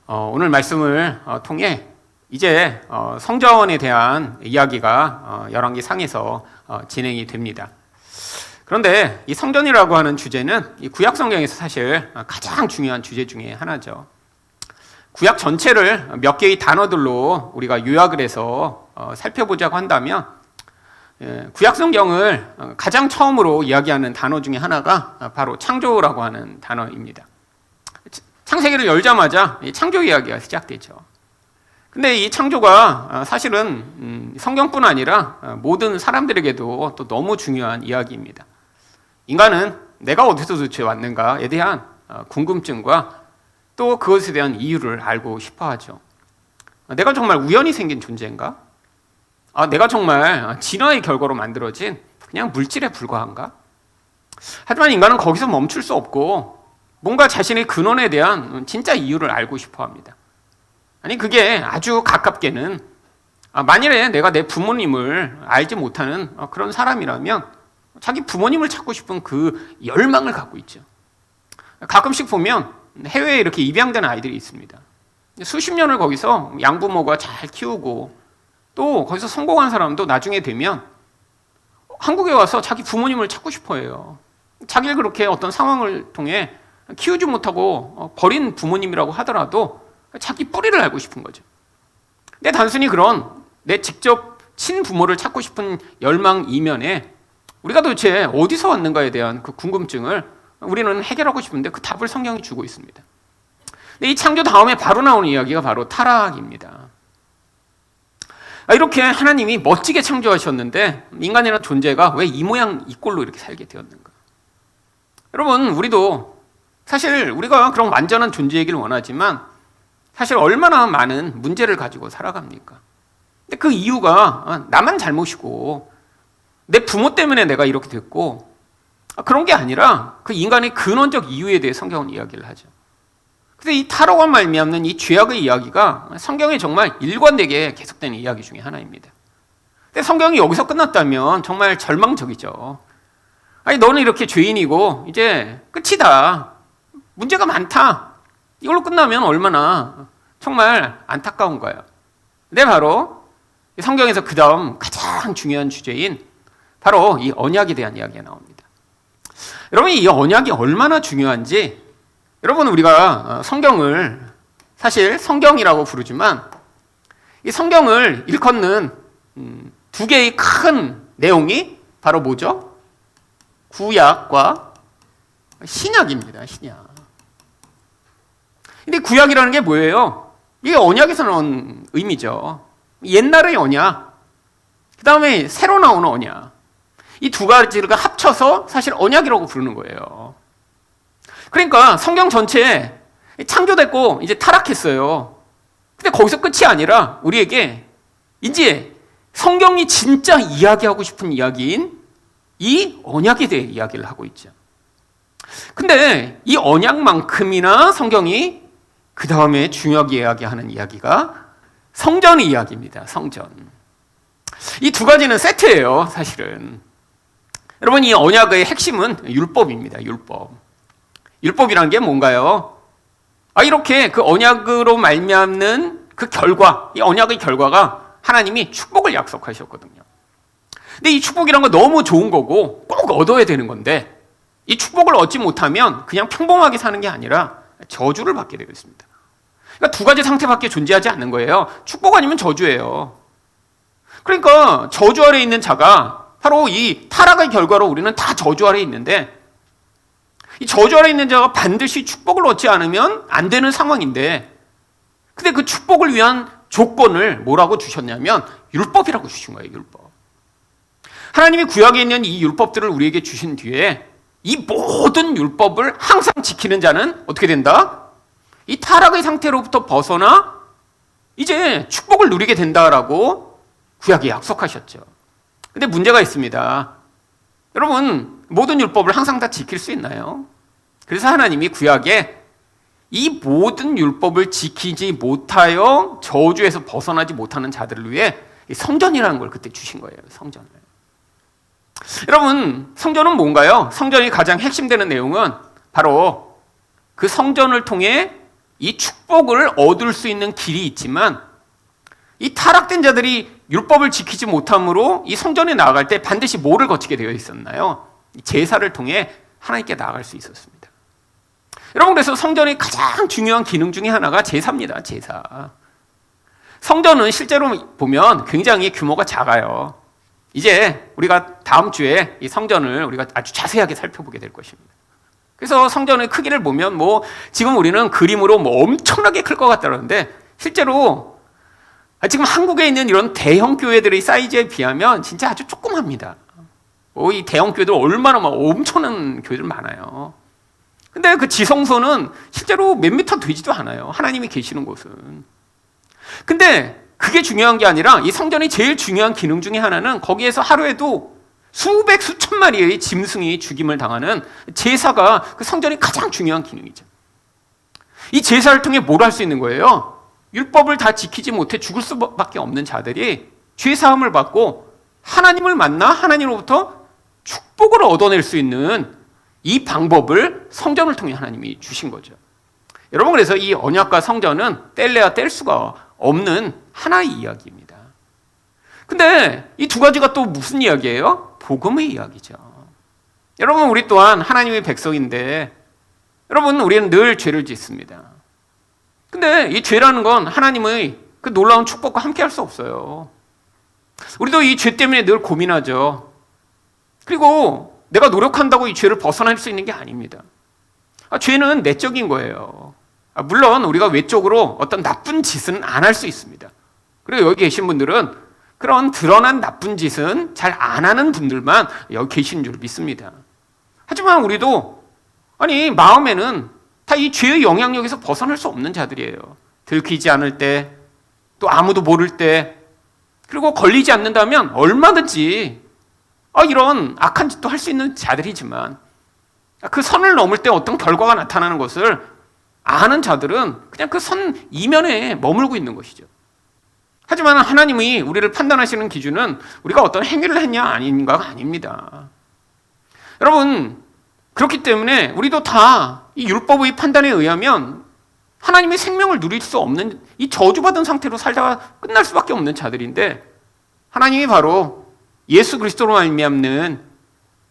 오늘 말씀을 통해 이제 성전에 대한 이야기가 열왕기 상에서 진행이 됩니다. 그런데 이 성전이라고 하는 주제는 이 구약 성경에서 사실 가장 중요한 주제 중에 하나죠. 구약 전체를 몇 개의 단어들로 우리가 요약을 해서 살펴보자고 한다면 구약 성경을 가장 처음으로 이야기하는 단어 중에 하나가 바로 창조라고 하는 단어입니다. 창세기를 열자마자 창조 이야기가 시작되죠. 근데 이 창조가 사실은 성경뿐 아니라 모든 사람들에게도 또 너무 중요한 이야기입니다. 인간은 내가 어디서 도대체 왔는가에 대한 궁금증과 또 그것에 대한 이유를 알고 싶어 하죠. 내가 정말 우연히 생긴 존재인가? 내가 정말 진화의 결과로 만들어진 그냥 물질에 불과한가? 하지만 인간은 거기서 멈출 수 없고 뭔가 자신의 근원에 대한 진짜 이유를 알고 싶어 합니다. 아니 그게 아주 가깝게는 만일에 내가 내 부모님을 알지 못하는 그런 사람이라면 자기 부모님을 찾고 싶은 그 열망을 갖고 있죠. 가끔씩 보면 해외에 이렇게 입양된 아이들이 있습니다. 수십 년을 거기서 양부모가 잘 키우고 또 거기서 성공한 사람도 나중에 되면 한국에 와서 자기 부모님을 찾고 싶어 해요. 자기를 그렇게 어떤 상황을 통해 키우지 못하고 버린 부모님이라고 하더라도 자기 뿌리를 알고 싶은 거죠. 근데 단순히 그런 내 직접 친부모를 찾고 싶은 열망 이면에 우리가 도대체 어디서 왔는가에 대한 그 궁금증을 우리는 해결하고 싶은데 그 답을 성경이 주고 있습니다. 근데 이 창조 다음에 바로 나오는 이야기가 바로 타락입니다. 이렇게 하나님이 멋지게 창조하셨는데 인간이라는 존재가 왜 이 모양 이 꼴로 이렇게 살게 되었는가? 여러분, 우리도 사실 우리가 그런 완전한 존재이길 원하지만 사실 얼마나 많은 문제를 가지고 살아갑니까? 근데 그 이유가 나만 잘못이고 내 부모 때문에 내가 이렇게 됐고 그런 게 아니라 그 인간의 근원적 이유에 대해 성경은 이야기를 하죠. 근데 이 타락과 말미암는 이 죄악의 이야기가 성경에 정말 일관되게 계속되는 이야기 중에 하나입니다. 근데 성경이 여기서 끝났다면 정말 절망적이죠. 아니 너는 이렇게 죄인이고 이제 끝이다. 문제가 많다. 이걸로 끝나면 얼마나 정말 안타까운가요? 근데 바로 성경에서 그 다음 가장 중요한 주제인 바로 이 언약에 대한 이야기가 나옵니다. 여러분 이 언약이 얼마나 중요한지 여러분 우리가 성경을 사실 성경이라고 부르지만 이 성경을 일컫는 두 개의 큰 내용이 바로 뭐죠? 구약과 신약입니다. 신약. 근데 구약이라는 게 뭐예요? 이게 언약에서 나온 의미죠. 옛날의 언약, 그 다음에 새로 나오는 언약. 이 두 가지를 합쳐서 사실 언약이라고 부르는 거예요. 그러니까 성경 전체에 창조됐고 이제 타락했어요. 근데 거기서 끝이 아니라 우리에게 이제 성경이 진짜 이야기하고 싶은 이야기인 이 언약에 대해 이야기를 하고 있죠. 근데 이 언약만큼이나 성경이 그 다음에 중요하게 이야기하는 이야기가 성전의 이야기입니다. 성전. 이 두 가지는 세트예요, 사실은. 여러분, 이 언약의 핵심은 율법입니다. 율법. 율법이란 게 뭔가요? 이렇게 그 언약으로 말미암는 그 결과, 이 언약의 결과가 하나님이 축복을 약속하셨거든요. 근데 이 축복이란 건 너무 좋은 거고 꼭 얻어야 되는 건데 이 축복을 얻지 못하면 그냥 평범하게 사는 게 아니라 저주를 받게 되어 있습니다. 그러니까 두 가지 상태밖에 존재하지 않는 거예요. 축복 아니면 저주예요. 그러니까 저주 아래에 있는 자가 바로 이 타락의 결과로 우리는 다 저주 아래에 있는데 이 저주 아래에 있는 자가 반드시 축복을 얻지 않으면 안 되는 상황인데 근데 그 축복을 위한 조건을 뭐라고 주셨냐면 율법이라고 주신 거예요. 율법. 하나님이 구약에 있는 이 율법들을 우리에게 주신 뒤에 이 모든 율법을 항상 지키는 자는 어떻게 된다? 이 타락의 상태로부터 벗어나 이제 축복을 누리게 된다라고 구약에 약속하셨죠. 근데 문제가 있습니다. 여러분, 모든 율법을 항상 다 지킬 수 있나요? 그래서 하나님이 구약에 이 모든 율법을 지키지 못하여 저주에서 벗어나지 못하는 자들을 위해 성전이라는 걸 그때 주신 거예요. 성전을. 여러분, 성전은 뭔가요? 성전이 가장 핵심되는 내용은 바로 그 성전을 통해 이 축복을 얻을 수 있는 길이 있지만 이 타락된 자들이 율법을 지키지 못함으로 이 성전에 나아갈 때 반드시 뭐를 거치게 되어 있었나요? 제사를 통해 하나님께 나아갈 수 있었습니다. 여러분, 그래서 성전의 가장 중요한 기능 중에 하나가 제사입니다. 제사. 성전은 실제로 보면 굉장히 규모가 작아요. 이제 우리가 다음 주에 이 성전을 우리가 아주 자세하게 살펴보게 될 것입니다. 그래서 성전의 크기를 보면 지금 우리는 그림으로 엄청나게 클 것 같다는데 실제로 지금 한국에 있는 이런 대형 교회들의 사이즈에 비하면 진짜 아주 조그맣니다. 이 대형 교회들 얼마나 엄청난 교회들 많아요. 근데 그 지성소는 실제로 몇 미터 되지도 않아요. 하나님이 계시는 곳은. 근데 그게 중요한 게 아니라 이 성전의 제일 중요한 기능 중에 하나는 거기에서 하루에도 수백 수천 마리의 짐승이 죽임을 당하는 제사가 그 성전의 가장 중요한 기능이죠. 이 제사를 통해 뭘 할 수 있는 거예요? 율법을 다 지키지 못해 죽을 수밖에 없는 자들이 죄 사함을 받고 하나님을 만나 하나님으로부터 축복을 얻어낼 수 있는 이 방법을 성전을 통해 하나님이 주신 거죠. 여러분, 그래서 이 언약과 성전은 뗄래야 뗄 수가 없는 하나의 이야기입니다. 근데 이 두 가지가 또 무슨 이야기예요? 복음의 이야기죠. 여러분, 우리 또한 하나님의 백성인데 여러분, 우리는 늘 죄를 짓습니다. 근데 이 죄라는 건 하나님의 그 놀라운 축복과 함께 할 수 없어요. 우리도 이 죄 때문에 늘 고민하죠. 그리고 내가 노력한다고 이 죄를 벗어날 수 있는 게 아닙니다. 죄는 내적인 거예요. 물론 우리가 외적으로 어떤 나쁜 짓은 안 할 수 있습니다. 그리고 여기 계신 분들은 그런 드러난 나쁜 짓은 잘 안 하는 분들만 여기 계신 줄 믿습니다. 하지만 우리도 마음에는 다 이 죄의 영향력에서 벗어날 수 없는 자들이에요. 들키지 않을 때, 또 아무도 모를 때, 그리고 걸리지 않는다면 얼마든지 이런 악한 짓도 할 수 있는 자들이지만 그 선을 넘을 때 어떤 결과가 나타나는 것을 아는 자들은 그냥 그 선 이면에 머물고 있는 것이죠. 하지만 하나님이 우리를 판단하시는 기준은 우리가 어떤 행위를 했냐 아닌가가 아닙니다. 여러분, 그렇기 때문에 우리도 다 이 율법의 판단에 의하면 하나님의 생명을 누릴 수 없는 이 저주받은 상태로 살다가 끝날 수밖에 없는 자들인데 하나님이 바로 예수 그리스도로 말미암는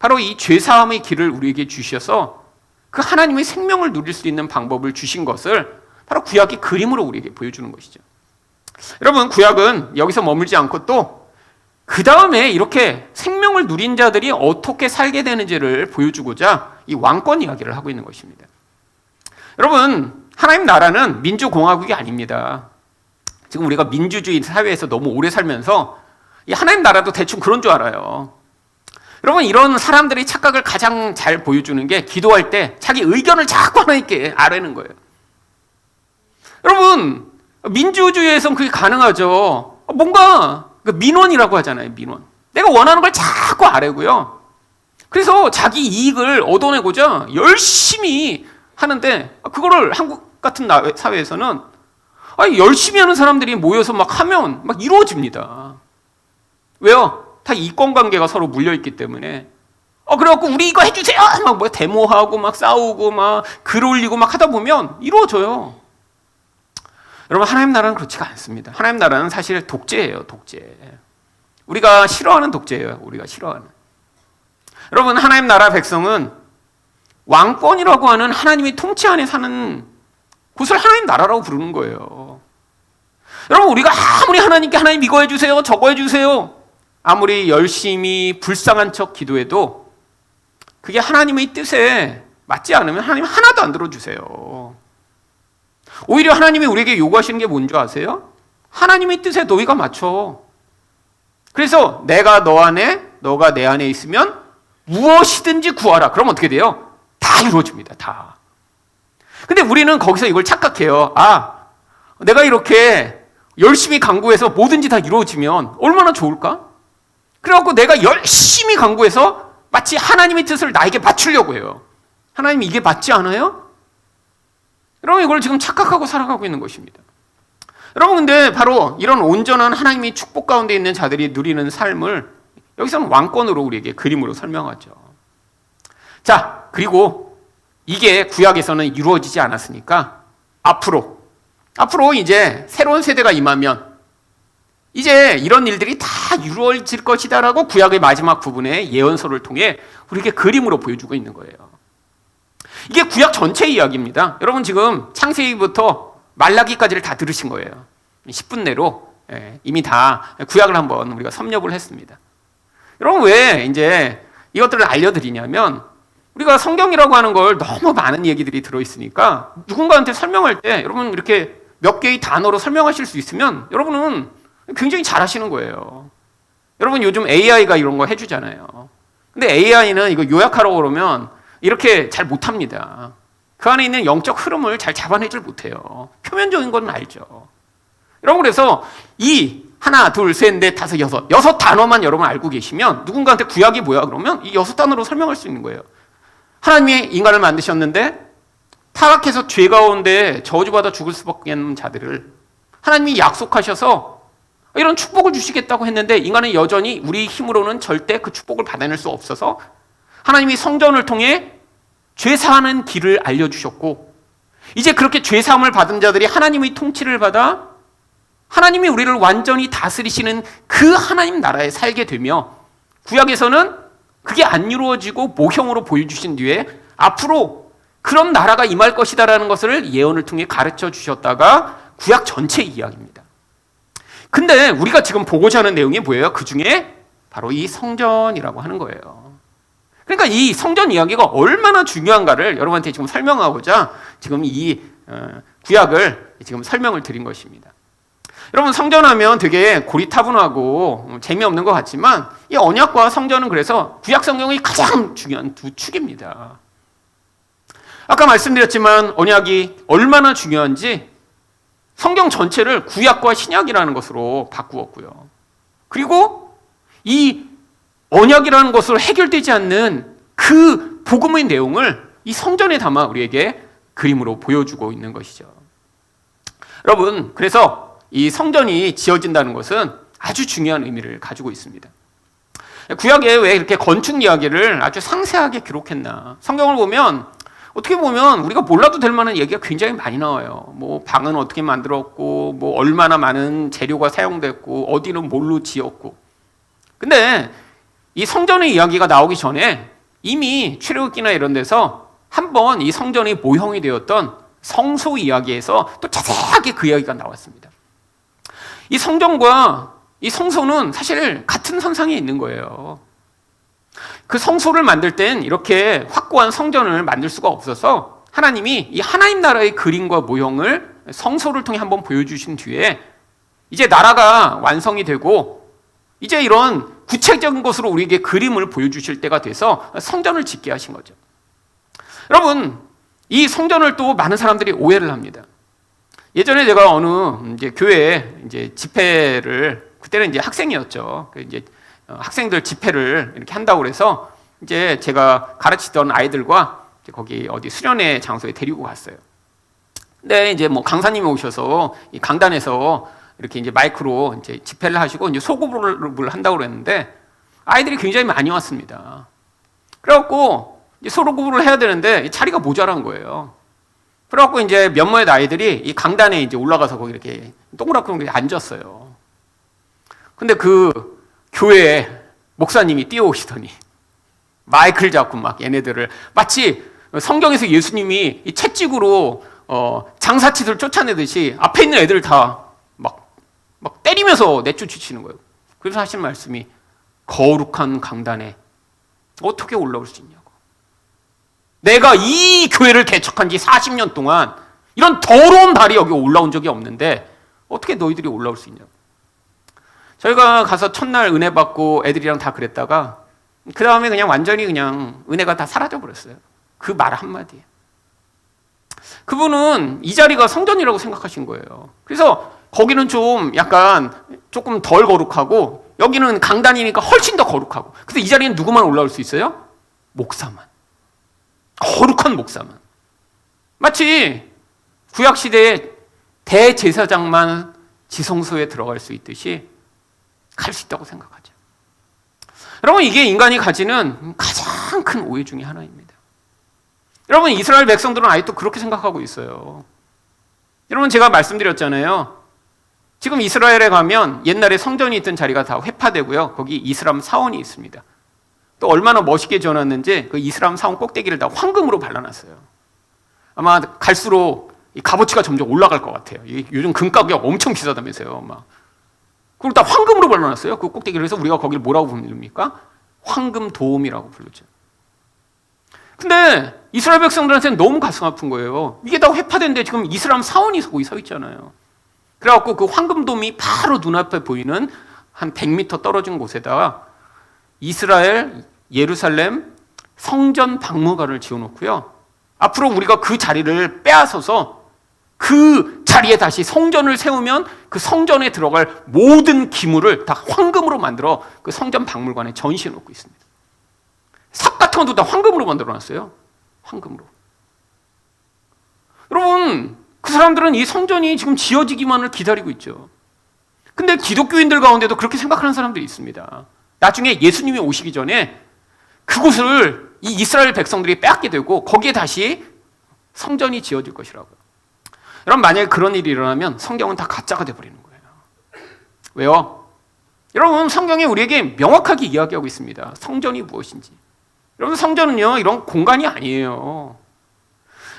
바로 이 죄사함의 길을 우리에게 주셔서 그 하나님의 생명을 누릴 수 있는 방법을 주신 것을 바로 구약의 그림으로 우리에게 보여주는 것이죠. 여러분, 구약은 여기서 머물지 않고 또 그 다음에 이렇게 생명을 누린 자들이 어떻게 살게 되는지를 보여주고자 이 왕권 이야기를 하고 있는 것입니다. 여러분, 하나님 나라는 민주공화국이 아닙니다. 지금 우리가 민주주의 사회에서 너무 오래 살면서 이 하나님 나라도 대충 그런 줄 알아요. 여러분, 이런 사람들의 착각을 가장 잘 보여주는 게 기도할 때 자기 의견을 자꾸 하나님께 아뢰는 거예요. 여러분, 민주주의에서는 그게 가능하죠. 뭔가 민원이라고 하잖아요. 민원. 내가 원하는 걸 자꾸 아뢰고요. 그래서 자기 이익을 얻어내고자 열심히 하는데 그거를 한국 같은 사회에서는 열심히 하는 사람들이 모여서 막 하면 막 이루어집니다. 왜요? 다 이권관계가 서로 물려있기 때문에. 그래갖고 우리 이거 해주세요! 막 데모하고 막 싸우고 막 글 올리고 막 하다 보면 이루어져요. 여러분, 하나님 나라는 그렇지가 않습니다. 하나님 나라는 사실 독재예요, 독재. 우리가 싫어하는 독재예요, 우리가 싫어하는. 여러분, 하나님 나라 백성은 왕권이라고 하는 하나님의 통치 안에 사는 곳을 하나님 나라라고 부르는 거예요. 여러분, 우리가 아무리 하나님께 하나님 이거 해주세요, 저거 해주세요, 아무리 열심히 불쌍한 척 기도해도 그게 하나님의 뜻에 맞지 않으면 하나님 하나도 안 들어주세요. 오히려 하나님이 우리에게 요구하시는 게 뭔지 아세요? 하나님의 뜻에 너희가 맞춰. 그래서 내가 너 안에, 너가 내 안에 있으면 무엇이든지 구하라. 그럼 어떻게 돼요? 다 이루어집니다. 다. 근데 우리는 거기서 이걸 착각해요. 내가 이렇게 열심히 간구해서 뭐든지 다 이루어지면 얼마나 좋을까? 그래갖고 내가 열심히 간구해서 마치 하나님의 뜻을 나에게 맞추려고 해요. 하나님, 이게 맞지 않아요? 여러분, 이걸 지금 착각하고 살아가고 있는 것입니다. 여러분, 근데 바로 이런 온전한 하나님의 축복 가운데 있는 자들이 누리는 삶을 여기서는 왕권으로 우리에게 그림으로 설명하죠. 자, 그리고 이게 구약에서는 이루어지지 않았으니까 앞으로 이제 새로운 세대가 임하면 이제 이런 일들이 다 이루어질 것이다라고 구약의 마지막 부분에 예언서를 통해 우리에게 그림으로 보여주고 있는 거예요. 이게 구약 전체 이야기입니다. 여러분 지금 창세기부터 말라기까지를 다 들으신 거예요. 10분 내로 이미 다 구약을 한번 우리가 섭렵을 했습니다. 여러분 왜 이제 이것들을 알려드리냐면 우리가 성경이라고 하는 걸 너무 많은 얘기들이 들어있으니까 누군가한테 설명할 때 여러분 이렇게 몇 개의 단어로 설명하실 수 있으면 여러분은 굉장히 잘하시는 거예요. 여러분 요즘 AI가 이런 거 해주잖아요. 근데 AI는 이거 요약하라고 그러면 이렇게 잘 못합니다. 그 안에 있는 영적 흐름을 잘 잡아내질 못해요. 표면적인 건 알죠. 여러분 그래서 이 하나, 둘, 셋, 넷, 다섯, 여섯 단어만 여러분 알고 계시면 누군가한테 구약이 뭐야 그러면 이 6단어로 설명할 수 있는 거예요. 하나님이 인간을 만드셨는데 타락해서 죄 가운데 저주받아 죽을 수밖에 없는 자들을 하나님이 약속하셔서 이런 축복을 주시겠다고 했는데 인간은 여전히 우리 힘으로는 절대 그 축복을 받아낼 수 없어서 하나님이 성전을 통해 죄사하는 길을 알려주셨고 이제 그렇게 죄사함을 받은 자들이 하나님의 통치를 받아 하나님이 우리를 완전히 다스리시는 그 하나님 나라에 살게 되며 구약에서는 그게 안 이루어지고 모형으로 보여주신 뒤에 앞으로 그런 나라가 임할 것이다라는 것을 예언을 통해 가르쳐 주셨다가 구약 전체 이야기입니다. 근데 우리가 지금 보고자 하는 내용이 뭐예요? 그 중에 바로 이 성전이라고 하는 거예요. 그러니까 이 성전 이야기가 얼마나 중요한가를 여러분한테 지금 설명하고자 지금 이 구약을 지금 설명을 드린 것입니다. 여러분 성전하면 되게 고리타분하고 재미없는 것 같지만 이 언약과 성전은 그래서 구약 성경의 가장 중요한 두 축입니다. 아까 말씀드렸지만 언약이 얼마나 중요한지 성경 전체를 구약과 신약이라는 것으로 바꾸었고요. 그리고 이 언약이라는 것으로 해결되지 않는 그 복음의 내용을 이 성전에 담아 우리에게 그림으로 보여주고 있는 것이죠. 여러분, 그래서 이 성전이 지어진다는 것은 아주 중요한 의미를 가지고 있습니다. 구약에 왜 이렇게 건축 이야기를 아주 상세하게 기록했나? 성경을 보면 어떻게 보면 우리가 몰라도 될 만한 얘기가 굉장히 많이 나와요. 뭐 방은 어떻게 만들었고, 뭐 얼마나 많은 재료가 사용됐고, 어디는 뭘로 지었고. 근데 이 성전의 이야기가 나오기 전에 이미 출애굽기나 이런 데서 한번 이 성전의 모형이 되었던 성소 이야기에서 또 자세하게 그 이야기가 나왔습니다. 이 성전과 이 성소는 사실 같은 선상에 있는 거예요. 그 성소를 만들 땐 이렇게 확고한 성전을 만들 수가 없어서 하나님이 이 하나님 나라의 그림과 모형을 성소를 통해 한번 보여주신 뒤에 이제 나라가 완성이 되고 이제 이런 구체적인 것으로 우리에게 그림을 보여주실 때가 돼서 성전을 짓게 하신 거죠. 여러분, 이 성전을 또 많은 사람들이 오해를 합니다. 예전에 제가 어느 이제 교회에 이제 집회를 그때는 이제 학생이었죠. 이제 학생들 집회를 이렇게 한다고 그래서 이제 제가 가르치던 아이들과 이제 거기 어디 수련회 장소에 데리고 갔어요. 근데 이제 뭐 강사님이 오셔서 이 강단에서 이렇게 이제 마이크로 이제 집회를 하시고 이제 소고부를 한다고 그랬는데 아이들이 굉장히 많이 왔습니다. 그래갖고 이제 소고부를 해야 되는데 자리가 모자란 거예요. 그래갖고 이제 몇몇 아이들이 이 강단에 이제 올라가서 거기 이렇게 동그랗게 앉았어요. 근데 그 교회에 목사님이 뛰어오시더니 마이크를 잡고 막 얘네들을 마치 성경에서 예수님이 이 채찍으로 장사치들 쫓아내듯이 앞에 있는 애들 다 막 때리면서 내쫓으시는 거예요. 그래서 하신 말씀이 거룩한 강단에 어떻게 올라올 수 있냐고. 내가 이 교회를 개척한 지 40년 동안 이런 더러운 발이 여기 올라온 적이 없는데 어떻게 너희들이 올라올 수 있냐고. 저희가 가서 첫날 은혜 받고 애들이랑 다 그랬다가 그 다음에 그냥 완전히 그냥 은혜가 다 사라져 버렸어요. 그 말 한마디에. 그분은 이 자리가 성전이라고 생각하신 거예요. 그래서 거기는 좀 약간 조금 덜 거룩하고 여기는 강단이니까 훨씬 더 거룩하고. 근데 이 자리는 누구만 올라올 수 있어요? 목사만. 거룩한 목사만. 마치 구약시대에 대제사장만 지성소에 들어갈 수 있듯이 갈 수 있다고 생각하죠. 여러분, 이게 인간이 가지는 가장 큰 오해 중에 하나입니다. 여러분, 이스라엘 백성들은 아직도 그렇게 생각하고 있어요. 여러분 제가 말씀드렸잖아요. 지금 이스라엘에 가면 옛날에 성전이 있던 자리가 다 회파되고요. 거기 이스람 사원이 있습니다. 또 얼마나 멋있게 지어놨는지 그 이스람 사원 꼭대기를 다 황금으로 발라놨어요. 아마 갈수록 이 값어치가 점점 올라갈 것 같아요. 요즘 금 가격 엄청 비싸다면서요. 그걸 다 황금으로 발라놨어요. 그 꼭대기를. 해서 우리가 거기를 뭐라고 부릅니까? 황금 도움이라고 부르죠. 근데 이스라엘 백성들한테는 너무 가슴 아픈 거예요. 이게 다 회파된데 지금 이스람 사원이 거기 서 있잖아요. 그래갖고 그 황금돔이 바로 눈앞에 보이는 한 100m 떨어진 곳에다가 이스라엘 예루살렘 성전 박물관을 지어놓고요. 앞으로 우리가 그 자리를 빼앗아서 그 자리에 다시 성전을 세우면 그 성전에 들어갈 모든 기물을 다 황금으로 만들어 그 성전 박물관에 전시해 놓고 있습니다. 삽 같은 것도 다 황금으로 만들어놨어요. 황금으로. 여러분, 그 사람들은 이 성전이 지금 지어지기만을 기다리고 있죠. 근데 기독교인들 가운데도 그렇게 생각하는 사람들이 있습니다. 나중에 예수님이 오시기 전에 그곳을 이 이스라엘 백성들이 빼앗게 되고 거기에 다시 성전이 지어질 것이라고요. 여러분, 만약에 그런 일이 일어나면 성경은 다 가짜가 되어버리는 거예요. 왜요? 여러분, 성경이 우리에게 명확하게 이야기하고 있습니다. 성전이 무엇인지. 여러분, 성전은요 이런 공간이 아니에요.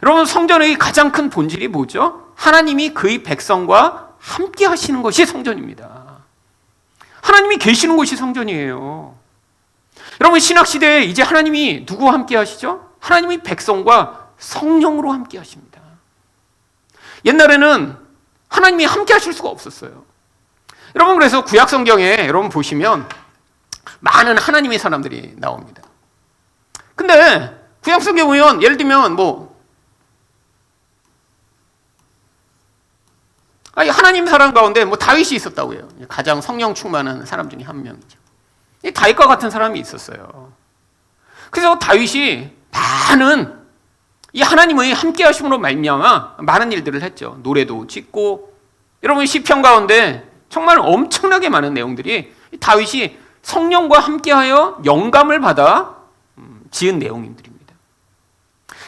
여러분, 성전의 가장 큰 본질이 뭐죠? 하나님이 그의 백성과 함께 하시는 것이 성전입니다. 하나님이 계시는 곳이 성전이에요. 여러분, 신학시대에 이제 하나님이 누구와 함께 하시죠? 하나님이 백성과 성령으로 함께 하십니다. 옛날에는 하나님이 함께 하실 수가 없었어요. 여러분, 그래서 구약 성경에 여러분 보시면 많은 하나님의 사람들이 나옵니다. 근데 구약 성경에 보면 예를 들면 하나님 사람 가운데 다윗이 있었다고 해요. 가장 성령 충만한 사람 중에 한 명이죠. 이 다윗과 같은 사람이 있었어요. 그래서 다윗이 많은 이 하나님의 함께 하심으로 말미암아 많은 일들을 했죠. 노래도 짓고, 여러분 시편 가운데 정말 엄청나게 많은 내용들이 다윗이 성령과 함께하여 영감을 받아 지은 내용들입니다.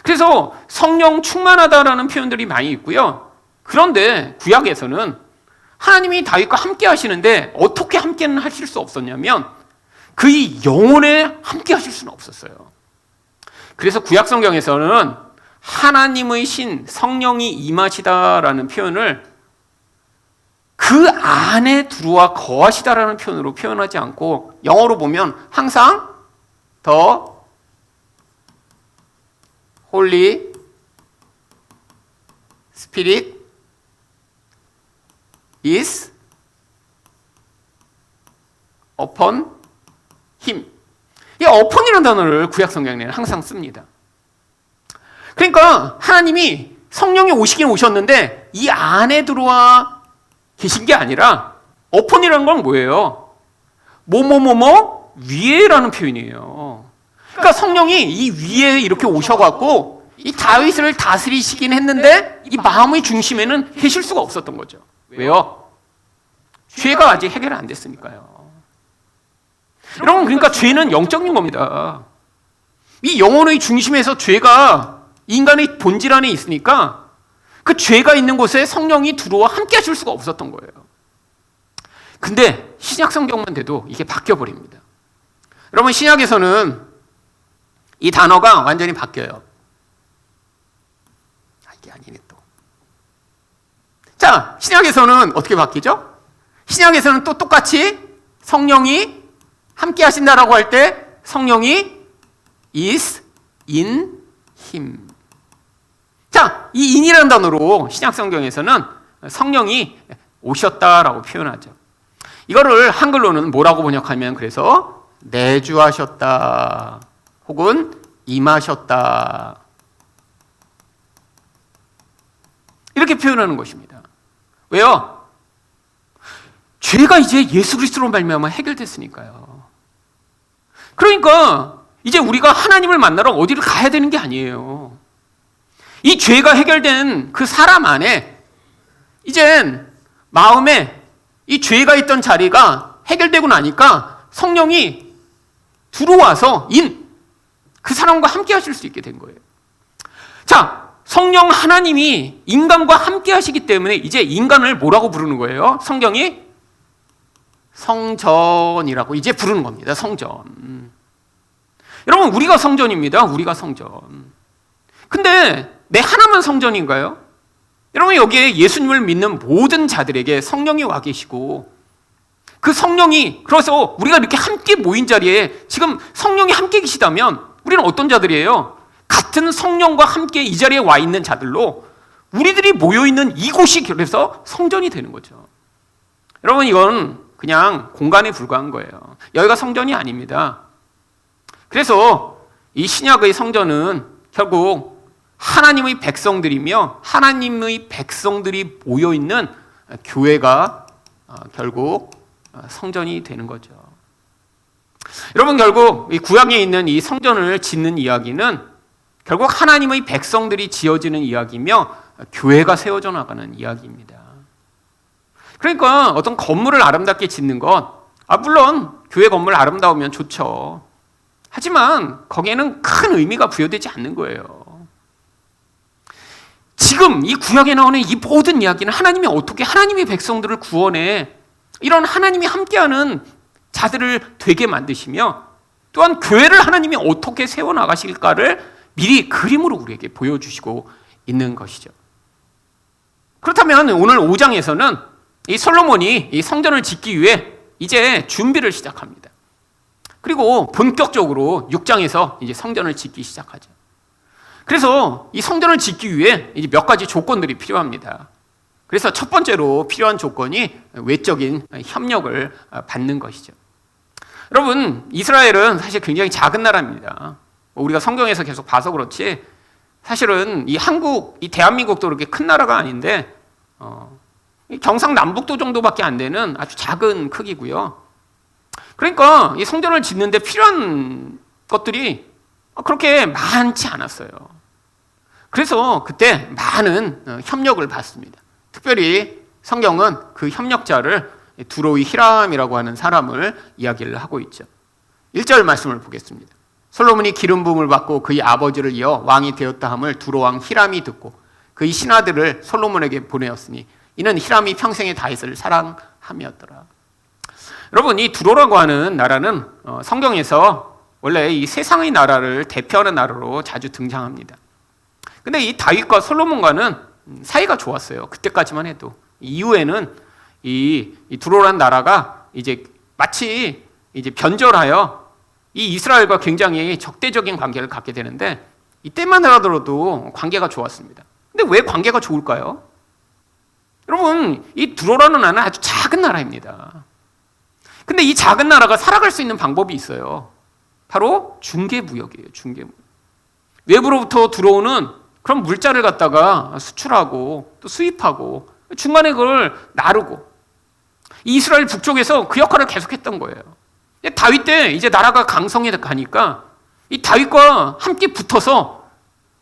그래서 성령 충만하다라는 표현들이 많이 있고요. 그런데 구약에서는 하나님이 다윗과 함께 하시는데 어떻게 함께는 하실 수 없었냐면 그의 영혼에 함께 하실 수는 없었어요. 그래서 구약 성경에서는 하나님의 신 성령이 임하시다라는 표현을 그 안에 들어와 거하시다라는 표현으로 표현하지 않고 영어로 보면 항상 The Holy Spirit is upon him. 이 upon이라는 단어를 구약 성경에는 항상 씁니다. 그러니까 하나님이 성령이 오시긴 오셨는데 이 안에 들어와 계신 게 아니라 upon이라는 건 뭐예요? 뭐뭐뭐뭐 위에라는 표현이에요. 그러니까 성령이 이 위에 이렇게 오셔갖고 이 다윗을 다스리시긴 했는데 이 마음의 중심에는 계실 수가 없었던 거죠. 왜요? 죄가 아직 해결 안 됐으니까요. 여러분, 그러니까 죄는 영적인 겁니다. 이 영혼의 중심에서 죄가 인간의 본질 안에 있으니까 그 죄가 있는 곳에 성령이 들어와 함께 하실 수가 없었던 거예요. 근데 신약 성경만 돼도 이게 바뀌어버립니다. 여러분, 신약에서는 이 단어가 완전히 바뀌어요. 이게 아니네 또. 자, 신약에서는 어떻게 바뀌죠? 신약에서는 또 똑같이 성령이 함께 하신다라고 할 때 성령이 is in him. 자, 이 in이라는 단어로 신약 성경에서는 성령이 오셨다라고 표현하죠. 이거를 한글로는 뭐라고 번역하면 그래서 내주하셨다 혹은 임하셨다 이렇게 표현하는 것입니다. 왜요? 죄가 이제 예수 그리스도로 말미암아 해결됐으니까요. 그러니까 이제 우리가 하나님을 만나러 어디를 가야 되는 게 아니에요. 이 죄가 해결된 그 사람 안에 이젠 마음에 이 죄가 있던 자리가 해결되고 나니까 성령이 들어와서 그 사람과 함께 하실 수 있게 된 거예요. 자, 성령 하나님이 인간과 함께 하시기 때문에 이제 인간을 뭐라고 부르는 거예요? 성경이 성전이라고 이제 부르는 겁니다. 성전. 여러분, 우리가 성전입니다. 우리가 성전. 근데 내 하나만 성전인가요? 여러분, 여기에 예수님을 믿는 모든 자들에게 성령이 와 계시고, 그 성령이, 그래서 우리가 이렇게 함께 모인 자리에 지금 성령이 함께 계시다면 우리는 어떤 자들이에요? 같은 성령과 함께 이 자리에 와 있는 자들로 우리들이 모여 있는 이곳이 그래서 성전이 되는 거죠. 여러분, 이건 그냥 공간에 불과한 거예요. 여기가 성전이 아닙니다. 그래서 이 신약의 성전은 결국 하나님의 백성들이며 하나님의 백성들이 모여 있는 교회가 결국 성전이 되는 거죠. 여러분, 결국 이 구약에 있는 이 성전을 짓는 이야기는 결국 하나님의 백성들이 지어지는 이야기며 교회가 세워져 나가는 이야기입니다. 그러니까 어떤 건물을 아름답게 짓는 것, 물론 교회 건물 아름다우면 좋죠. 하지만 거기에는 큰 의미가 부여되지 않는 거예요. 지금 이 구약에 나오는 이 모든 이야기는 하나님이 어떻게 하나님의 백성들을 구원해 이런 하나님이 함께하는 자들을 되게 만드시며 또한 교회를 하나님이 어떻게 세워나가실까를 미리 그림으로 우리에게 보여주시고 있는 것이죠. 그렇다면 오늘 5장에서는 이 솔로몬이 이 성전을 짓기 위해 이제 준비를 시작합니다. 그리고 본격적으로 6장에서 이제 성전을 짓기 시작하죠. 그래서 이 성전을 짓기 위해 이제 몇 가지 조건들이 필요합니다. 그래서 첫 번째로 필요한 조건이 외적인 협력을 받는 것이죠. 여러분, 이스라엘은 사실 굉장히 작은 나라입니다. 우리가 성경에서 계속 봐서 그렇지 사실은 이 한국, 이 대한민국도 그렇게 큰 나라가 아닌데 경상남북도 정도밖에 안 되는 아주 작은 크기고요. 그러니까 이 성전을 짓는데 필요한 것들이 그렇게 많지 않았어요. 그래서 그때 많은 협력을 받습니다. 특별히 성경은 그 협력자를 두로의 히람이라고 하는 사람을 이야기를 하고 있죠. 1절 말씀을 보겠습니다. 솔로몬이 기름 부음을 받고 그의 아버지를 이어 왕이 되었다 함을 두로왕 히람이 듣고 그의 신하들을 솔로몬에게 보내었으니 이는 히람이 평생에 다윗을 사랑함이었더라. 여러분, 이 두로라고 하는 나라는 성경에서 원래 이 세상의 나라를 대표하는 나라로 자주 등장합니다. 근데 이 다윗과 솔로몬과는 사이가 좋았어요. 그때까지만 해도. 이후에는 이 두로란 나라가 이제 마치 이제 변절하여 이 이스라엘과 굉장히 적대적인 관계를 갖게 되는데 이때만 하더라도 관계가 좋았습니다. 근데 왜 관계가 좋을까요? 여러분, 이 두로라는 나라는 아주 작은 나라입니다. 근데 이 작은 나라가 살아갈 수 있는 방법이 있어요. 바로 중개무역이에요. 중개무역. 외부로부터 들어오는 그런 물자를 갖다가 수출하고 또 수입하고 중간에 그걸 나르고 이스라엘 북쪽에서 그 역할을 계속했던 거예요. 다윗 때 이제 나라가 강성해 가니까 이 다윗과 함께 붙어서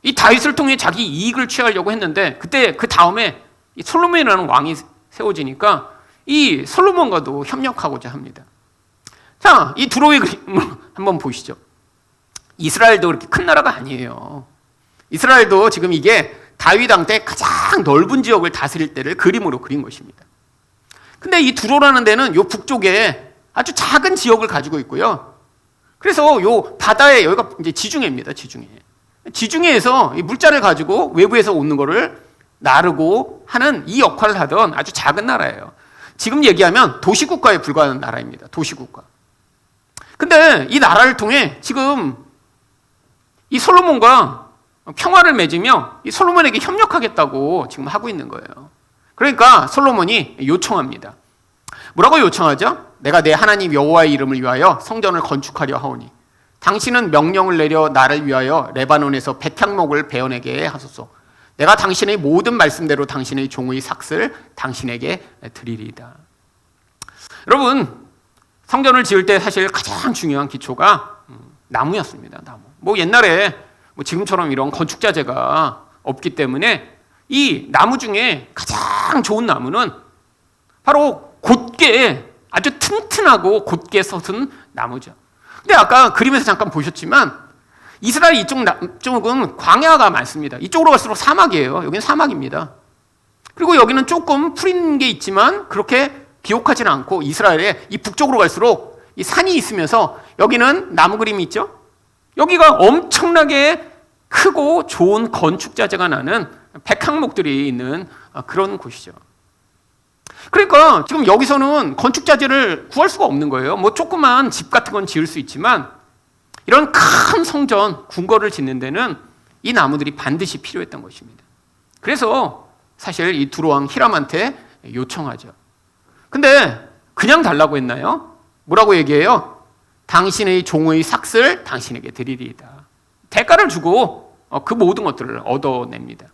이 다윗을 통해 자기 이익을 취하려고 했는데 그때 그 다음에 이 솔로몬이라는 왕이 세워지니까 이 솔로몬과도 협력하고자 합니다. 자, 이 두로의 그림을 한번 보시죠. 이스라엘도 그렇게 큰 나라가 아니에요. 이스라엘도 지금 이게 다윗 왕 때 가장 넓은 지역을 다스릴 때를 그림으로 그린 것입니다. 근데 이 두로라는 데는 요 북쪽에 아주 작은 지역을 가지고 있고요. 그래서 요 바다에 여기가 이제 지중해입니다. 지중해에서 이 물자를 가지고 외부에서 오는 거를 나르고 하는 이 역할을 하던 아주 작은 나라예요. 지금 얘기하면 도시국가에 불과한 나라입니다. 도시국가. 근데 이 나라를 통해 지금 이 솔로몬과 평화를 맺으며 이 솔로몬에게 협력하겠다고 지금 하고 있는 거예요. 그러니까 솔로몬이 요청합니다. 뭐라고 요청하죠? 내가 내 하나님 여호와의 이름을 위하여 성전을 건축하려 하오니 당신은 명령을 내려 나를 위하여 레바논에서 백향목을 베어내게 하소서. 내가 당신의 모든 말씀대로 당신의 종의 삭슬 당신에게 드리리이다. 여러분, 성전을 지을 때 사실 가장 중요한 기초가 나무였습니다. 나무. 뭐 옛날에 뭐 지금처럼 이런 건축 자재가 없기 때문에 이 나무 중에 가장 좋은 나무는 바로 곧게 아주 튼튼하고 곧게 솟은 나무죠. 근데 아까 그림에서 잠깐 보셨지만 이스라엘 이쪽은 광야가 많습니다. 이쪽으로 갈수록 사막이에요. 여기는 사막입니다. 그리고 여기는 조금 풀린 게 있지만 그렇게 비옥하지는 않고 이스라엘의 이 북쪽으로 갈수록 이 산이 있으면서 여기는 나무 그림이 있죠. 여기가 엄청나게 크고 좋은 건축 자재가 나는 백항목들이 있는 그런 곳이죠. 그러니까 지금 여기서는 건축 자재를 구할 수가 없는 거예요. 뭐 조그만 집 같은 건 지을 수 있지만 이런 큰 성전, 궁궐을 짓는 데는 이 나무들이 반드시 필요했던 것입니다. 그래서 사실 이 두로왕 히람한테 요청하죠. 근데 그냥 달라고 했나요? 뭐라고 얘기해요? 당신의 종의 삭슬 당신에게 드리리이다. 대가를 주고 그 모든 것들을 얻어냅니다.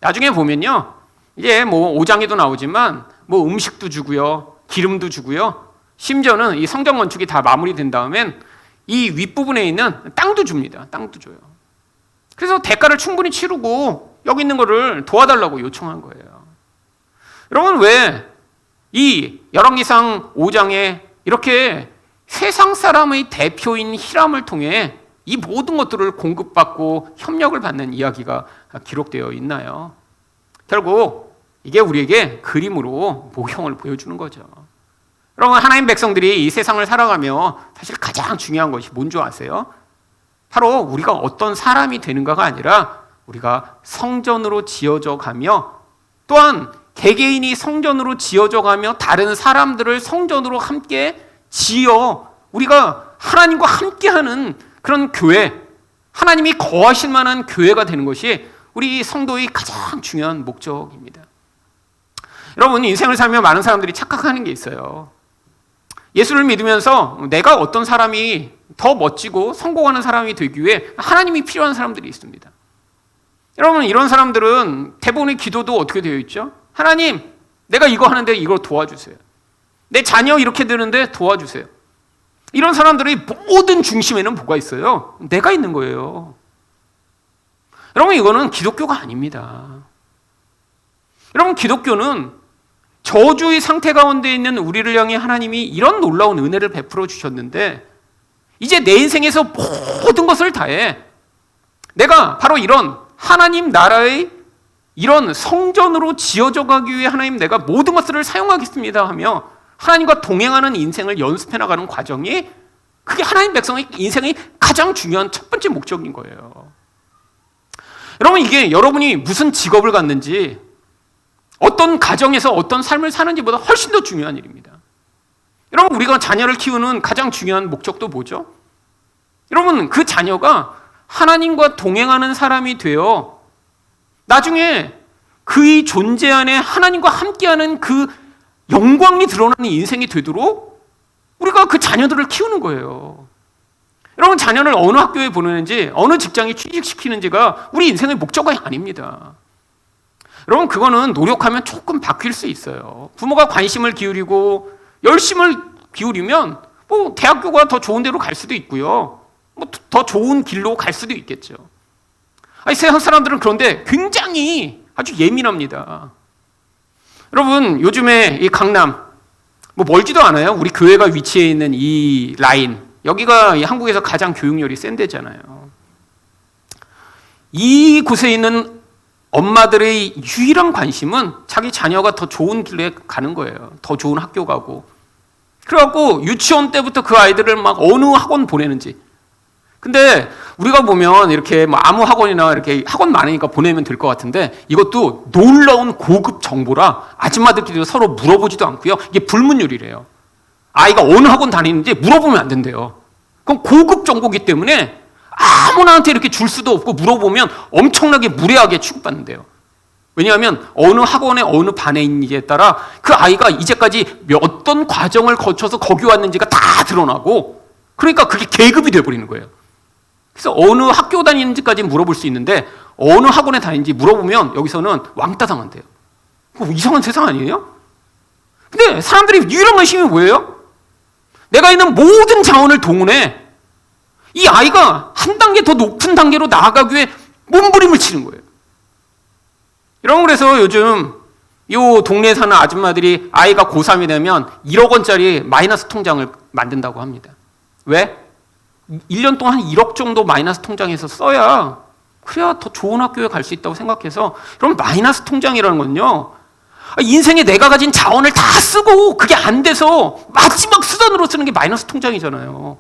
나중에 보면요, 이제 뭐 5장에도 나오지만 뭐 음식도 주고요, 기름도 주고요, 심지어는 이 성전 건축이 다 마무리된 다음엔 이 윗부분에 있는 땅도 줍니다. 땅도 줘요. 그래서 대가를 충분히 치르고 여기 있는 거를 도와달라고 요청한 거예요. 여러분, 왜 이 열왕기상 5장에 이렇게 세상 사람의 대표인 히람을 통해 이 모든 것들을 공급받고 협력을 받는 이야기가 기록되어 있나요? 결국 이게 우리에게 그림으로 모형을 보여주는 거죠. 여러분, 하나님 백성들이 이 세상을 살아가며 사실 가장 중요한 것이 뭔지 아세요? 바로 우리가 어떤 사람이 되는가가 아니라 우리가 성전으로 지어져 가며 또한 개개인이 성전으로 지어져 가며 다른 사람들을 성전으로 함께 지어 우리가 하나님과 함께하는 그런 교회, 하나님이 거하실 만한 교회가 되는 것이 우리 성도의 가장 중요한 목적입니다. 여러분, 인생을 살며 많은 사람들이 착각하는 게 있어요. 예수를 믿으면서 내가 어떤 사람이 더 멋지고 성공하는 사람이 되기 위해 하나님이 필요한 사람들이 있습니다. 여러분, 이런 사람들은 대부분의 기도도 어떻게 되어 있죠? 하나님, 내가 이거 하는데 이걸 도와주세요. 내 자녀 이렇게 되는데 도와주세요. 이런 사람들의 모든 중심에는 뭐가 있어요? 내가 있는 거예요. 여러분, 이거는 기독교가 아닙니다. 여러분, 기독교는 저주의 상태 가운데 있는 우리를 향해 하나님이 이런 놀라운 은혜를 베풀어 주셨는데 이제 내 인생에서 모든 것을 다해 내가 바로 이런 하나님 나라의 이런 성전으로 지어져 가기 위해 하나님 내가 모든 것들을 사용하겠습니다 하며 하나님과 동행하는 인생을 연습해 나가는 과정이 그게 하나님 백성의 인생의 가장 중요한 첫 번째 목적인 거예요. 여러분, 이게 여러분이 무슨 직업을 갖는지 어떤 가정에서 어떤 삶을 사는지보다 훨씬 더 중요한 일입니다. 여러분, 우리가 자녀를 키우는 가장 중요한 목적도 뭐죠? 여러분, 그 자녀가 하나님과 동행하는 사람이 되어 나중에 그의 존재 안에 하나님과 함께하는 그 영광이 드러나는 인생이 되도록 우리가 그 자녀들을 키우는 거예요. 여러분, 자녀를 어느 학교에 보내는지 어느 직장에 취직시키는지가 우리 인생의 목적이 아닙니다. 여러분, 그거는 노력하면 조금 바뀔 수 있어요. 부모가 관심을 기울이고 열심을 기울이면 뭐 대학교가 더 좋은 데로 갈 수도 있고요. 뭐 더 좋은 길로 갈 수도 있겠죠. 아니, 세상 사람들은 그런데 굉장히 아주 예민합니다. 여러분, 요즘에 이 강남 뭐 멀지도 않아요. 우리 교회가 위치해 있는 이 라인, 여기가 한국에서 가장 교육열이 센 데잖아요. 이 곳에 있는 엄마들의 유일한 관심은 자기 자녀가 더 좋은 길에 가는 거예요. 더 좋은 학교 가고. 그래갖고 유치원 때부터 그 아이들을 막 어느 학원 보내는지. 근데 우리가 보면 이렇게 뭐 아무 학원이나 이렇게 학원 많으니까 보내면 될 것 같은데 이것도 놀라운 고급 정보라 아줌마들끼리 서로 물어보지도 않고요. 이게 불문율이래요. 아이가 어느 학원 다니는지 물어보면 안 된대요. 그럼 고급 정보기 때문에 아무나한테 이렇게 줄 수도 없고 물어보면 엄청나게 무례하게 취급받는데요. 왜냐하면 어느 학원에 어느 반에 있는지에 따라 그 아이가 이제까지 어떤 과정을 거쳐서 거기 왔는지가 다 드러나고 그러니까 그게 계급이 돼버리는 거예요. 그래서 어느 학교 다니는지까지 물어볼 수 있는데 어느 학원에 다니는지 물어보면 여기서는 왕따 당한대요. 이상한 세상 아니에요? 근데 사람들이 유일한 관심이 뭐예요? 내가 있는 모든 자원을 동원해 이 아이가 한 단계 더 높은 단계로 나아가기 위해 몸부림을 치는 거예요. 여러분, 그래서 요즘 이 동네에 사는 아줌마들이 아이가 고3이 되면 1억 원짜리 마이너스 통장을 만든다고 합니다. 왜? 1년 동안 한 1억 정도 마이너스 통장에서 써야 그래야 더 좋은 학교에 갈 수 있다고 생각해서, 그럼 마이너스 통장이라는 건요, 인생에 내가 가진 자원을 다 쓰고 그게 안 돼서 마지막 수단으로 쓰는 게 마이너스 통장이잖아요.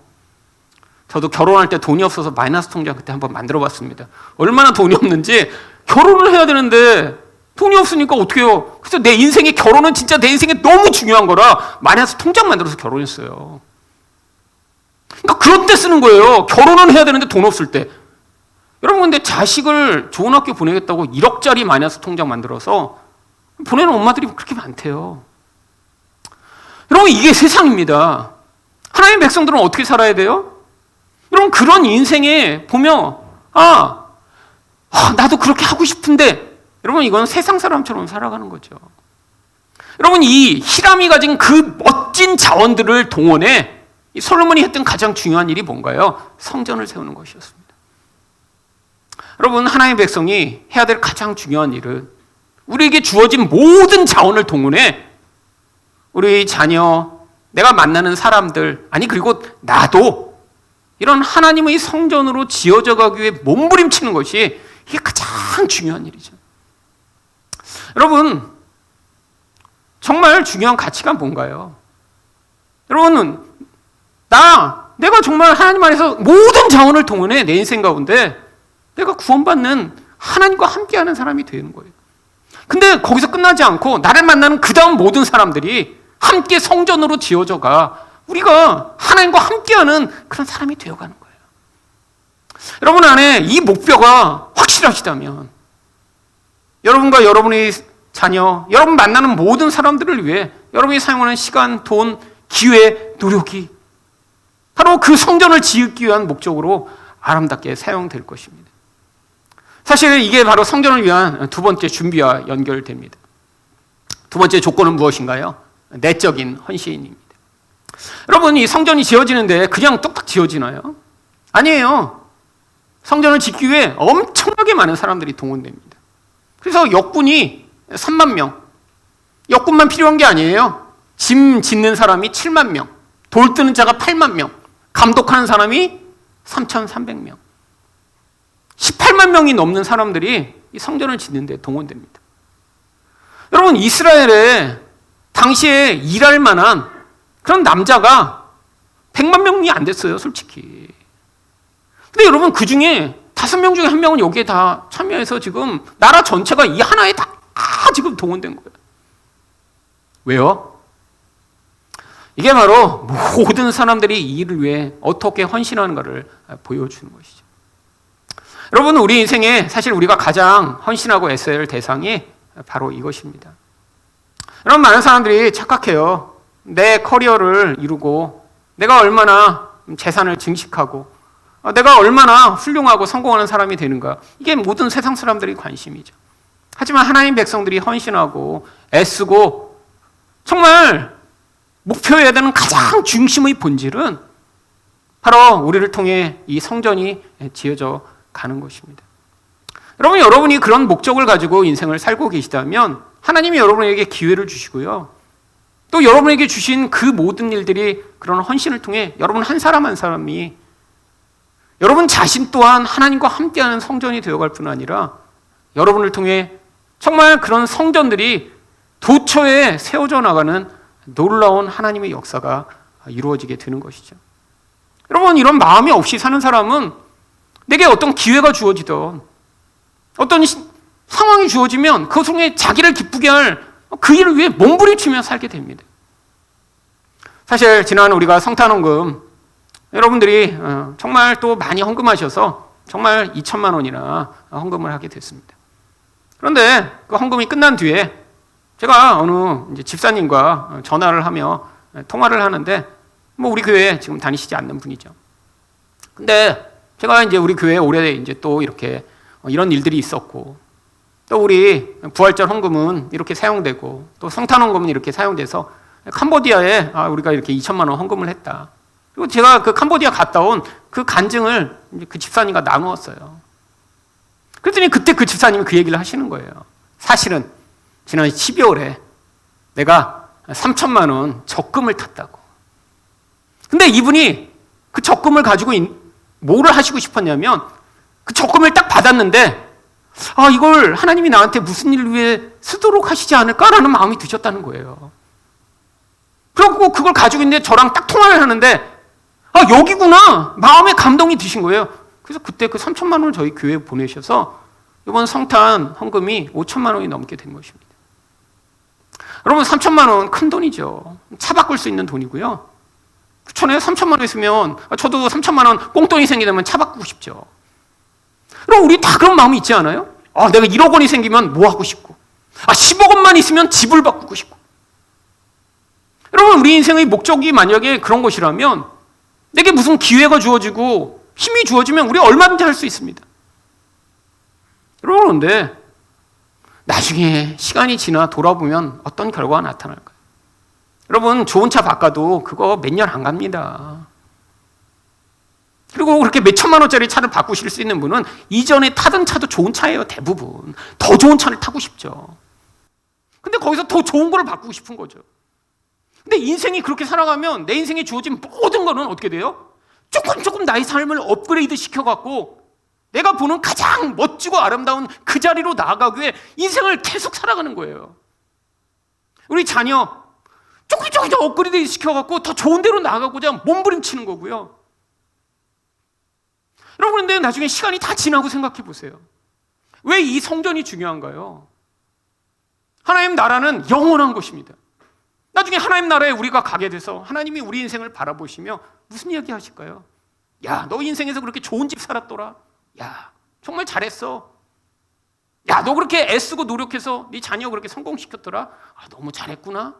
저도 결혼할 때 돈이 없어서 마이너스 통장 그때 한번 만들어 봤습니다. 얼마나 돈이 없는지, 결혼을 해야 되는데 돈이 없으니까 어떻게 해요? 그래서 내 인생의 결혼은 진짜 내 인생에 너무 중요한 거라 마이너스 통장 만들어서 결혼했어요. 그러니까 그런 때 쓰는 거예요. 결혼은 해야 되는데 돈 없을 때. 여러분, 근데 자식을 좋은 학교 보내겠다고 1억짜리 마이너스 통장 만들어서 보내는 엄마들이 그렇게 많대요. 여러분, 이게 세상입니다. 하나님의 백성들은 어떻게 살아야 돼요? 여러분, 그런 인생에 보면 나도 그렇게 하고 싶은데, 여러분, 이건 세상 사람처럼 살아가는 거죠. 여러분, 이 히람이 가진 그 멋진 자원들을 동원해 이 솔로몬이 했던 가장 중요한 일이 뭔가요? 성전을 세우는 것이었습니다. 여러분, 하나님의 백성이 해야 될 가장 중요한 일은 우리에게 주어진 모든 자원을 동원해 우리 자녀, 내가 만나는 사람들, 아니 그리고 나도 이런 하나님의 성전으로 지어져 가기 위해 몸부림치는 것이 이게 가장 중요한 일이죠. 여러분, 정말 중요한 가치가 뭔가요? 여러분, 내가 정말 하나님 안에서 모든 자원을 동원해 내 인생 가운데 내가 구원받는 하나님과 함께하는 사람이 되는 거예요. 근데 거기서 끝나지 않고 나를 만나는 그 다음 모든 사람들이 함께 성전으로 지어져가 우리가 하나님과 함께하는 그런 사람이 되어가는 거예요. 여러분 안에 이 목표가 확실하시다면 여러분과 여러분의 자녀, 여러분 만나는 모든 사람들을 위해 여러분이 사용하는 시간, 돈, 기회, 노력이 바로 그 성전을 짓기 위한 목적으로 아름답게 사용될 것입니다. 사실 이게 바로 성전을 위한 두 번째 준비와 연결됩니다. 두 번째 조건은 무엇인가요? 내적인 헌신입니다. 여러분, 이 성전이 지어지는데 그냥 뚝딱 지어지나요? 아니에요. 성전을 짓기 위해 엄청나게 많은 사람들이 동원됩니다. 그래서 역군이 3만 명, 역군만 필요한 게 아니에요. 짐 짓는 사람이 7만 명, 돌 뜨는 자가 8만 명, 감독하는 사람이 3,300명. 18만 명이 넘는 사람들이 이 성전을 짓는 데 동원됩니다. 여러분, 이스라엘에 당시에 일할 만한 그런 남자가 100만 명이 안 됐어요, 솔직히. 근데 여러분, 그 중에 5명 중에 1명은 여기에 다 참여해서 지금 나라 전체가 이 하나에 다 지금 동원된 거예요. 왜요? 이게 바로 모든 사람들이 이 일을 위해 어떻게 헌신하는가를 보여주는 것이죠. 여러분, 우리 인생에 사실 우리가 가장 헌신하고 애써야 할 대상이 바로 이것입니다. 여러분, 많은 사람들이 착각해요. 내 커리어를 이루고 내가 얼마나 재산을 증식하고 내가 얼마나 훌륭하고 성공하는 사람이 되는가, 이게 모든 세상 사람들의 관심이죠. 하지만 하나님 백성들이 헌신하고 애쓰고 정말 목표해야 되는 가장 중심의 본질은 바로 우리를 통해 이 성전이 지어져 가는 것입니다. 여러분, 여러분이 그런 목적을 가지고 인생을 살고 계시다면 하나님이 여러분에게 기회를 주시고요. 또 여러분에게 주신 그 모든 일들이 그런 헌신을 통해 여러분 한 사람 한 사람이 여러분 자신 또한 하나님과 함께하는 성전이 되어갈 뿐 아니라 여러분을 통해 정말 그런 성전들이 도처에 세워져 나가는 놀라운 하나님의 역사가 이루어지게 되는 것이죠. 여러분, 이런 마음이 없이 사는 사람은 내게 어떤 기회가 주어지던 어떤 상황이 주어지면 그 속에 자기를 기쁘게 할 그 일을 위해 몸부림치며 살게 됩니다. 사실 지난 우리가 성탄헌금, 여러분들이 정말 또 많이 헌금하셔서 정말 2천만 원이나 헌금을 하게 됐습니다. 그런데 그 헌금이 끝난 뒤에 제가 어느 이제 집사님과 전화를 하며 통화를 하는데, 우리 교회에 지금 다니시지 않는 분이죠. 근데 제가 이제 우리 교회에 올해 이제 또 이렇게 이런 일들이 있었고, 또 우리 부활절 헌금은 이렇게 사용되고, 또 성탄 헌금은 이렇게 사용돼서 캄보디아에 우리가 이렇게 2천만 원 헌금을 했다. 그리고 제가 그 캄보디아 갔다 온 그 간증을 이제 그 집사님과 나누었어요. 그랬더니 그때 그 집사님이 그 얘기를 하시는 거예요. 사실은 지난 12월에 내가 3천만 원 적금을 탔다고. 근데 이분이 그 적금을 가지고 뭐를 하시고 싶었냐면 그 적금을 딱 받았는데 이걸 하나님이 나한테 무슨 일을 위해 쓰도록 하시지 않을까라는 마음이 드셨다는 거예요. 그리고 그걸 가지고 있는데 저랑 딱 통화를 하는데 여기구나 마음에 감동이 드신 거예요. 그래서 그때 그 3천만 원을 저희 교회에 보내셔서 이번 성탄 헌금이 5천만 원이 넘게 된 것입니다. 여러분 3천만 원 큰 돈이죠. 차 바꿀 수 있는 돈이고요. 그렇잖아요. 3천만 원 있으면 저도 3천만 원 꽁돈이 생기면 차 바꾸고 싶죠. 그럼 우리 다 그런 마음이 있지 않아요? 내가 1억 원이 생기면 뭐 하고 싶고 10억 원만 있으면 집을 바꾸고 싶고. 여러분 우리 인생의 목적이 만약에 그런 것이라면 내게 무슨 기회가 주어지고 힘이 주어지면 우리 얼마든지 할 수 있습니다. 여러분 그런데 나중에 시간이 지나 돌아보면 어떤 결과가 나타날까요? 여러분 좋은 차 바꿔도 그거 몇 년 안 갑니다. 그리고 그렇게 몇 천만 원짜리 차를 바꾸실 수 있는 분은 이전에 타던 차도 좋은 차예요. 대부분 더 좋은 차를 타고 싶죠. 근데 거기서 더 좋은 걸 바꾸고 싶은 거죠. 근데 인생이 그렇게 살아가면 내 인생에 주어진 모든 거는 어떻게 돼요? 조금 나의 삶을 업그레이드 시켜갖고 내가 보는 가장 멋지고 아름다운 그 자리로 나아가기 위해 인생을 계속 살아가는 거예요. 우리 자녀 조금 업그레이드 시켜갖고 더 좋은 데로 나아가고자 몸부림치는 거고요. 여러분 근데 나중에 시간이 다 지나고 생각해 보세요. 왜 이 성전이 중요한가요? 하나님 나라는 영원한 것입니다. 나중에 하나님 나라에 우리가 가게 돼서 하나님이 우리 인생을 바라보시며 무슨 이야기 하실까요? 야, 너 인생에서 그렇게 좋은 집 살았더라. 야, 정말 잘했어. 야, 너 그렇게 애쓰고 노력해서 네 자녀 그렇게 성공시켰더라. 너무 잘했구나.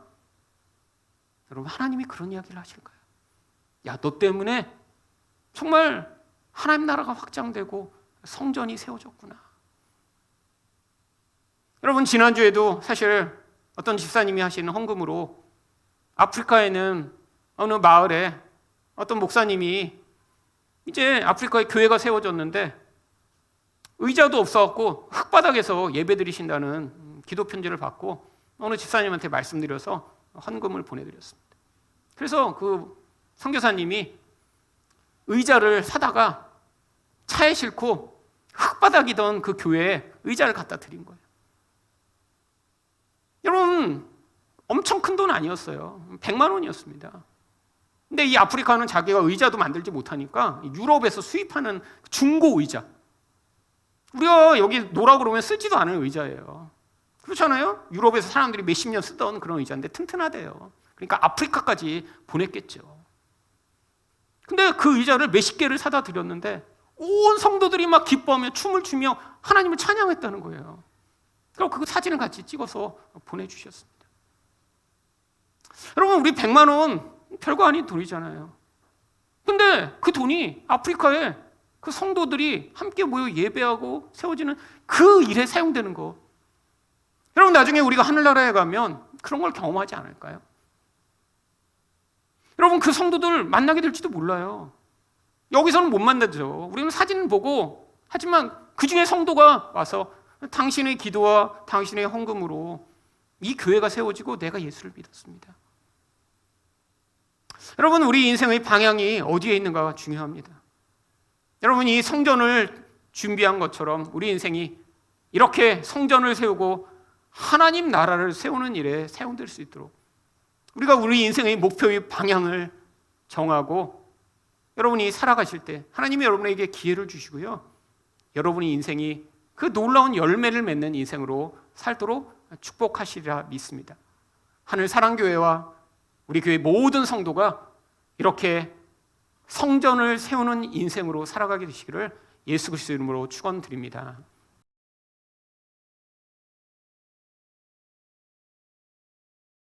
여러분 하나님이 그런 이야기를 하실까요? 야, 너 때문에 정말 하나님 나라가 확장되고 성전이 세워졌구나. 여러분 지난주에도 사실 어떤 집사님이 하시는 헌금으로 아프리카에는 어느 마을에 어떤 목사님이 이제 아프리카에 교회가 세워졌는데 의자도 없어갖고 흙바닥에서 예배 드리신다는 기도 편지를 받고 어느 집사님한테 말씀드려서 헌금을 보내드렸습니다. 그래서 그 선교사님이 의자를 사다가 차에 싣고 흙바닥이던 그 교회에 의자를 갖다 드린 거예요. 여러분 엄청 큰 돈 아니었어요. 100만 원이었습니다. 근데 이 아프리카는 자기가 의자도 만들지 못하니까 유럽에서 수입하는 중고 의자, 우리가 여기 놓으라고 그러면 쓰지도 않은 의자예요. 그렇잖아요? 유럽에서 사람들이 몇십 년 쓰던 그런 의자인데 튼튼하대요. 그러니까 아프리카까지 보냈겠죠. 근데 그 의자를 몇십 개를 사다 드렸는데 온 성도들이 막 기뻐하며 춤을 추며 하나님을 찬양했다는 거예요. 그리고 그 사진을 같이 찍어서 보내주셨습니다. 여러분 우리 100만 원 별거 아닌 돈이잖아요. 근데 그 돈이 아프리카에 그 성도들이 함께 모여 예배하고 세워지는 그 일에 사용되는 거. 여러분 나중에 우리가 하늘나라에 가면 그런 걸 경험하지 않을까요? 여러분 그 성도들 만나게 될지도 몰라요. 여기서는 못 만나죠. 우리는 사진을 보고, 하지만 그 중에 성도가 와서 당신의 기도와 당신의 헌금으로 이 교회가 세워지고 내가 예수를 믿었습니다. 여러분 우리 인생의 방향이 어디에 있는가가 중요합니다. 여러분 이 성전을 준비한 것처럼 우리 인생이 이렇게 성전을 세우고 하나님 나라를 세우는 일에 사용될 수 있도록 우리가 우리 인생의 목표의 방향을 정하고 여러분이 살아가실 때 하나님이 여러분에게 기회를 주시고요. 여러분의 인생이 그 놀라운 열매를 맺는 인생으로 살도록 축복하시리라 믿습니다. 하늘사랑교회와 우리 교회 모든 성도가 이렇게 성전을 세우는 인생으로 살아가게 되시기를 예수 그리스도 이름으로 축원드립니다.